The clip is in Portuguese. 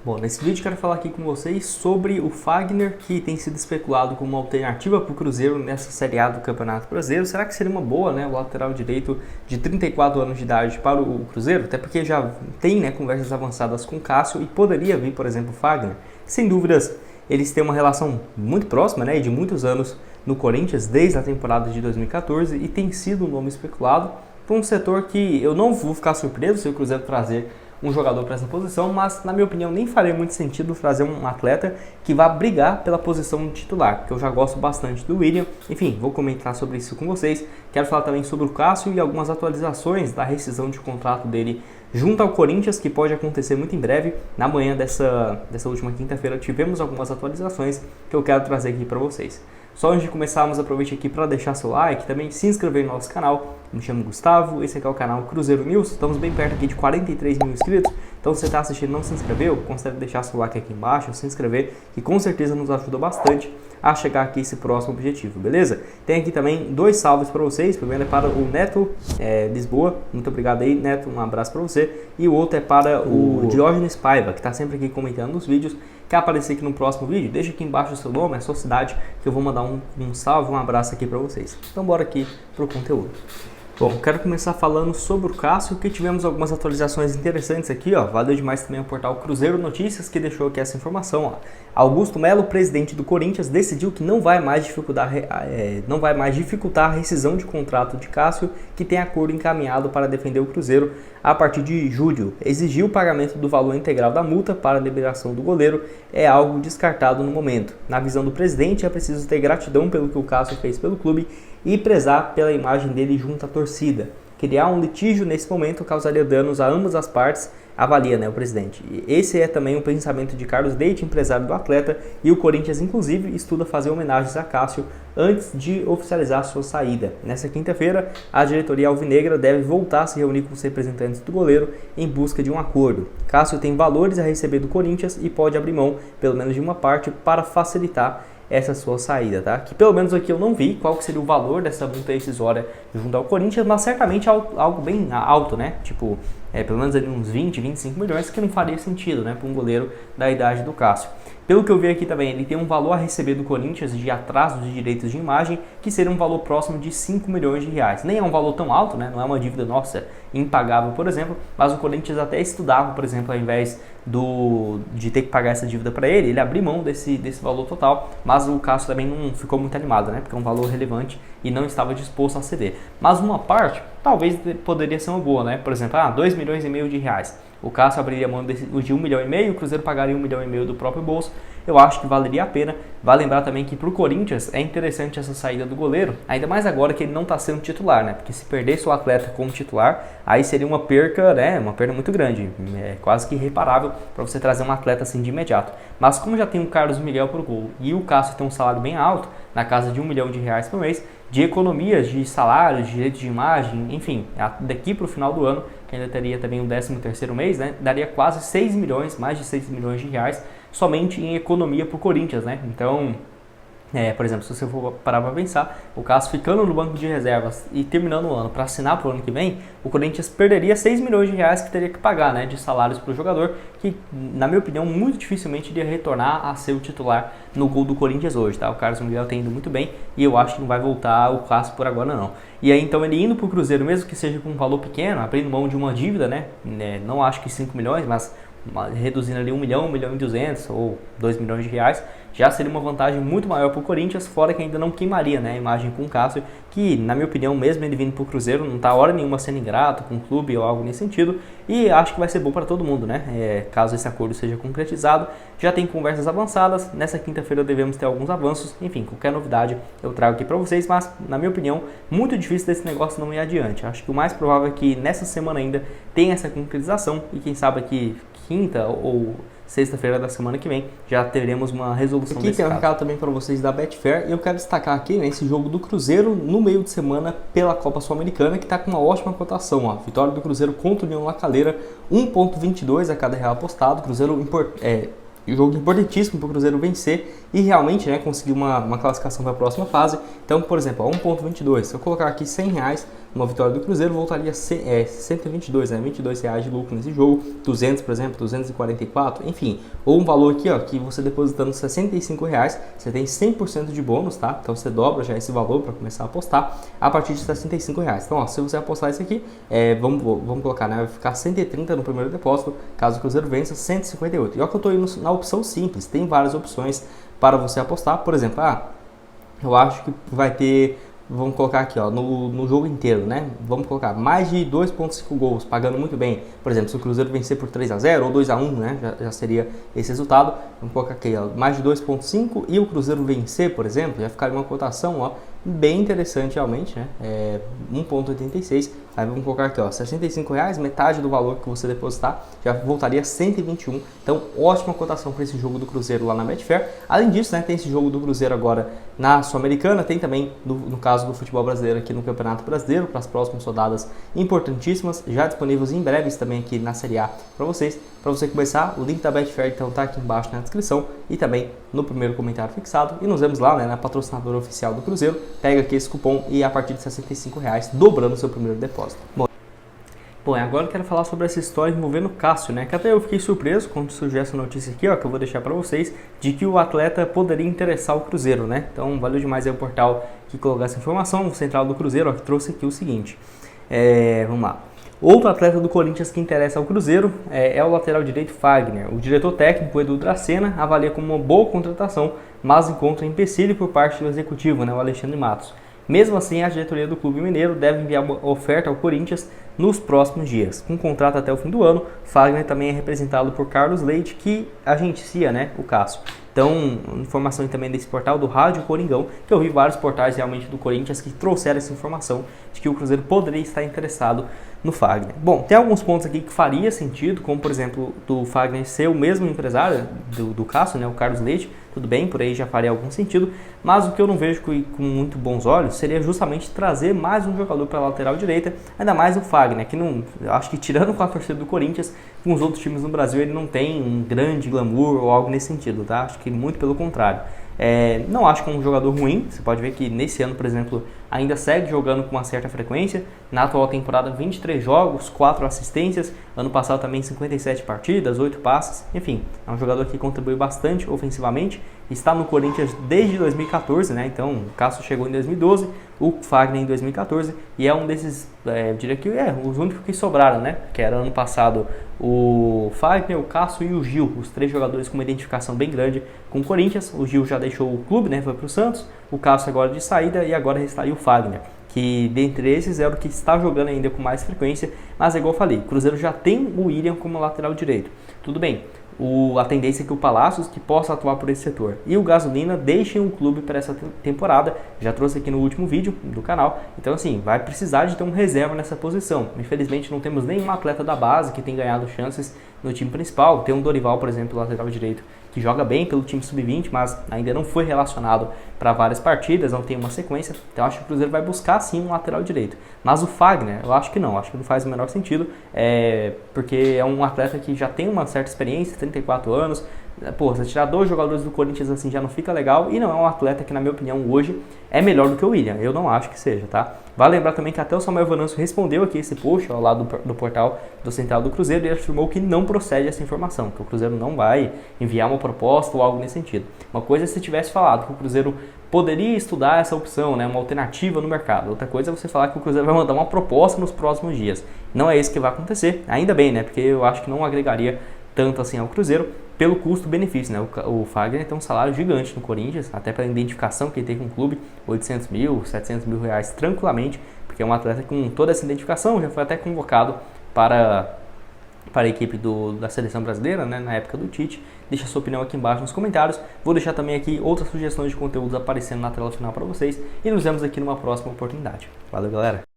Bom, nesse vídeo quero falar aqui com vocês sobre o Fagner, que tem sido especulado como uma alternativa para o Cruzeiro nessa Série A do Campeonato Brasileiro. Será que seria uma boa, né, o lateral direito de 34 anos de idade para o Cruzeiro? Até porque já tem, né, conversas avançadas com o Cássio e poderia vir, por exemplo, o Fagner. Sem dúvidas, eles têm uma relação muito próxima, né, de muitos anos no Corinthians, desde a temporada de 2014, e tem sido um nome especulado para um setor que eu não vou ficar surpreso se o Cruzeiro trazer um jogador para essa posição, mas na minha opinião nem faria muito sentido trazer um atleta que vá brigar pela posição de titular, porque eu já gosto bastante do William. Enfim, vou comentar sobre isso com vocês. Quero falar também sobre o Cássio e algumas atualizações da rescisão de contrato dele junto ao Corinthians, que pode acontecer muito em breve. Na manhã dessa última quinta-feira tivemos algumas atualizações que eu quero trazer aqui para vocês. Só antes de começarmos, aproveite aqui para deixar seu like, também se inscrever no nosso canal. Me chamo Gustavo, esse aqui é o canal Cruzeiro News, estamos bem perto aqui de 43 mil inscritos, então se você está assistindo e não se inscreveu, considere deixar seu like aqui embaixo, se inscrever, que com certeza nos ajuda bastante a chegar aqui a esse próximo objetivo, beleza? Tem aqui também dois salves para vocês, o primeiro é para o Neto Lisboa, muito obrigado aí Neto, um abraço para você, e o outro é para o Diógenes Paiva, que está sempre aqui comentando nos vídeos. Quer aparecer aqui no próximo vídeo? Deixa aqui embaixo o seu nome, a sua cidade, que eu vou mandar um salve, um abraço aqui para vocês. Então bora aqui pro conteúdo. Bom, quero começar falando sobre o Cássio, que tivemos algumas atualizações interessantes aqui, ó. Valeu demais também o portal Cruzeiro Notícias, que deixou aqui essa informação, ó. Augusto Melo, presidente do Corinthians, decidiu que não vai mais dificultar a rescisão de contrato de Cássio, que tem acordo encaminhado para defender o Cruzeiro a partir de julho. Exigir o pagamento do valor integral da multa para a liberação do goleiro é algo descartado no momento. Na visão do presidente, é preciso ter gratidão pelo que o Cássio fez pelo clube e prezar pela imagem dele junto à torcida. Criar um litígio nesse momento causaria danos a ambas as partes, avalia, né, o presidente. E esse é também o pensamento de Carlos Leite, empresário do atleta, e o Corinthians inclusive estuda fazer homenagens a Cássio antes de oficializar sua saída. Nessa quinta-feira, a diretoria alvinegra deve voltar a se reunir com os representantes do goleiro em busca de um acordo. Cássio tem valores a receber do Corinthians e pode abrir mão, pelo menos de uma parte, para facilitar essa sua saída, tá? Que pelo menos aqui eu não vi qual que seria o valor dessa multa rescisória junto ao Corinthians, mas certamente algo bem alto, né? Tipo, pelo menos ali uns 20, 25 milhões, que não faria sentido, né? Para um goleiro da idade do Cássio. Pelo que eu vi aqui também, ele tem um valor a receber do Corinthians de atraso de direitos de imagem, que seria um valor próximo de 5 milhões de reais. Nem é um valor tão alto, né? Não é uma dívida nossa impagável, por exemplo, mas o Corinthians até estudava, por exemplo, ao invés de ter que pagar essa dívida para ele abrir mão desse valor total, mas o Cássio também não ficou muito animado, né? Porque é um valor relevante e não estava disposto a ceder. Mas uma parte, talvez poderia ser uma boa, né? Por exemplo, 2 milhões e meio de reais. O Cássio abriria mão de 1,5 milhão, o Cruzeiro pagaria 1,5 milhão do próprio bolso. Eu acho que valeria a pena. Vale lembrar também que para o Corinthians é interessante essa saída do goleiro, ainda mais agora que ele não está sendo titular, né? Porque se perdesse o atleta como titular, aí seria uma perca, né? Uma perda muito grande, quase que irreparável para você trazer um atleta assim de imediato. Mas como já tem o Carlos Miguel por gol e o Cássio tem um salário bem alto, na casa de 1 milhão de reais por mês, de economias de salário, de direitos de imagem, enfim, daqui para o final do ano, que ainda teria também o 13º mês, né, daria quase 6 milhões, mais de 6 milhões de reais, somente em economia para o Corinthians, né? Então, por exemplo, se você for parar para pensar, o Cássio ficando no banco de reservas e terminando o ano para assinar para o ano que vem, o Corinthians perderia 6 milhões de reais que teria que pagar, né, de salários para o jogador, que, na minha opinião, muito dificilmente iria retornar a ser o titular no gol do Corinthians hoje, tá? O Carlos Miguel tem indo muito bem e eu acho que não vai voltar o Cássio por agora, não. E aí, então, ele indo para o Cruzeiro, mesmo que seja com um valor pequeno, abrindo mão de uma dívida, né, não acho que 5 milhões, mas reduzindo ali 1 milhão, 1 milhão e 200 ou 2 milhões de reais, já seria uma vantagem muito maior para o Corinthians, fora que ainda não queimaria, né, a imagem com o Cássio, que na minha opinião, mesmo ele vindo para o Cruzeiro, não está hora nenhuma sendo ingrato com o clube ou algo nesse sentido, e acho que vai ser bom para todo mundo, né, caso esse acordo seja concretizado. Já tem conversas avançadas, nessa quinta-feira devemos ter alguns avanços, enfim, qualquer novidade eu trago aqui para vocês, mas na minha opinião, muito difícil desse negócio não ir adiante. Acho que o mais provável é que nessa semana ainda tenha essa concretização e quem sabe aqui quinta ou sexta-feira da semana que vem já teremos uma resolução desse caso. Aqui tem um recado também para vocês da Betfair e eu quero destacar aqui, né, esse jogo do Cruzeiro no meio de semana pela Copa Sul-Americana, que está com uma ótima cotação, ó. Vitória do Cruzeiro contra o União La Calera, 1,22 a cada real apostado. Cruzeiro jogo importantíssimo para o Cruzeiro vencer e realmente, né, conseguir uma classificação para a próxima fase. Então, por exemplo, 1,22, se eu colocar aqui R$100, uma vitória do Cruzeiro voltaria 122, né? R$22 de lucro nesse jogo, 200, por exemplo, 244, enfim, ou um valor aqui, ó, que você depositando R$65, você tem 100% de bônus, tá? Então você dobra já esse valor para começar a apostar a partir de R$65. Então, ó, se você apostar isso aqui, vamos colocar, né? Vai ficar 130 no primeiro depósito, caso o Cruzeiro vença, 158. E ó que eu estou indo na opção simples, tem várias opções para você apostar, por exemplo, eu acho que vai ter, vamos colocar aqui, ó, no jogo inteiro, né? Vamos colocar mais de 2.5 gols, pagando muito bem. Por exemplo, se o Cruzeiro vencer por 3-0 ou 2-1, né? Já seria esse resultado. Vamos colocar aqui, ó, mais de 2.5 e o Cruzeiro vencer, por exemplo, já ficaria uma cotação, ó, bem interessante realmente, né? 1.86. Aí vamos colocar aqui, ó, R$65, metade do valor que você depositar, já voltaria a 121. Então, ótima cotação para esse jogo do Cruzeiro lá na Betfair. Além disso, né, tem esse jogo do Cruzeiro agora na Sul-Americana, tem também, no caso do futebol brasileiro, aqui no Campeonato Brasileiro, para as próximas rodadas importantíssimas, já disponíveis em breves também aqui na Série A para vocês. Para você começar, o link da Betfair então tá aqui embaixo na descrição e também no primeiro comentário fixado. E nos vemos lá, né, na patrocinadora oficial do Cruzeiro. Pega aqui esse cupom e a partir de R$65, dobrando o seu primeiro depósito. Bom, agora eu quero falar sobre essa história envolvendo o Cássio, né? Que até eu fiquei surpreso quando surgiu essa notícia aqui, ó, que eu vou deixar para vocês, de que o atleta poderia interessar o Cruzeiro, né? Então, valeu demais aí o portal que colocou essa informação, o Central do Cruzeiro, ó, que trouxe aqui o seguinte. Vamos lá. Outro atleta do Corinthians que interessa ao Cruzeiro é o lateral direito Fagner. O diretor técnico Edu Dracena avalia como uma boa contratação, mas encontra empecilho por parte do executivo, né, o Alexandre Matos. Mesmo assim, a diretoria do Clube Mineiro deve enviar uma oferta ao Corinthians nos próximos dias. Com contrato até o fim do ano, Fagner também é representado por Carlos Leite, que agencia, né, o Cássio. Então, informação também desse portal do Rádio Coringão, que eu vi vários portais realmente do Corinthians que trouxeram essa informação de que o Cruzeiro poderia estar interessado no Fagner. Bom, tem alguns pontos aqui que faria sentido, como por exemplo, do Fagner ser o mesmo empresário do Cássio, né, o Carlos Leite. Tudo bem, por aí já faria algum sentido, mas o que eu não vejo com muito bons olhos seria justamente trazer mais um jogador para a lateral direita, ainda mais o Fagner, que não, acho que tirando com a torcida do Corinthians, com os outros times no Brasil ele não tem um grande glamour ou algo nesse sentido, tá? Acho que muito pelo contrário. Não acho que é um jogador ruim, você pode ver que nesse ano, por exemplo, ainda segue jogando com uma certa frequência. Na atual temporada, 23 jogos, 4 assistências, ano passado também 57 partidas, 8 passes, enfim, é um jogador que contribui bastante ofensivamente, está no Corinthians desde 2014, né? Então o Cássio chegou em 2012, o Fagner em 2014, e é um desses, diria que os únicos que sobraram, né? Que era ano passado o Fagner, o Cássio e o Gil, os 3 jogadores com uma identificação bem grande com o Corinthians. O Gil já deixou o clube, né? Foi para o Santos, o Cássio agora de saída e agora restaria o Fagner, que dentre esses é o que está jogando ainda com mais frequência, mas é igual eu falei, o Cruzeiro já tem o William como lateral direito. Tudo bem, a tendência é que o Palácios que possa atuar por esse setor e o Gasolina deixem o clube para essa temporada, já trouxe aqui no último vídeo do canal, então assim, vai precisar de ter um reserva nessa posição. Infelizmente não temos nenhum atleta da base que tem ganhado chances no time principal. Tem um Dorival, por exemplo, lateral direito, que joga bem pelo time sub-20, mas ainda não foi relacionado para várias partidas, não tem uma sequência, então acho que o Cruzeiro vai buscar sim um lateral direito. Mas o Fagner, eu acho que não faz o menor sentido, porque é um atleta que já tem uma certa experiência, 34 anos, pô, você tirar 2 jogadores do Corinthians assim já não fica legal, e não é um atleta que, na minha opinião, hoje é melhor do que o William. Eu não acho que seja, tá? Vale lembrar também que até o Samuel Venâncio respondeu aqui esse post ao lado do portal do Central do Cruzeiro, e ele afirmou que não procede essa informação, que o Cruzeiro não vai enviar uma proposta ou algo nesse sentido. Uma coisa é se tivesse falado que o Cruzeiro poderia estudar essa opção, né, uma alternativa no mercado. Outra coisa é você falar que o Cruzeiro vai mandar uma proposta nos próximos dias. Não é isso que vai acontecer, ainda bem, né, porque eu acho que não agregaria tanto assim ao Cruzeiro pelo custo-benefício, né? O Fagner tem um salário gigante no Corinthians, até pela identificação que ele tem com o clube, 800 mil, 700 mil reais tranquilamente, porque é um atleta com toda essa identificação, já foi até convocado para a equipe da seleção brasileira, né, na época do Tite. Deixa a sua opinião aqui embaixo nos comentários. Vou deixar também aqui outras sugestões de conteúdos aparecendo na tela final para vocês, e nos vemos aqui numa próxima oportunidade. Valeu, galera!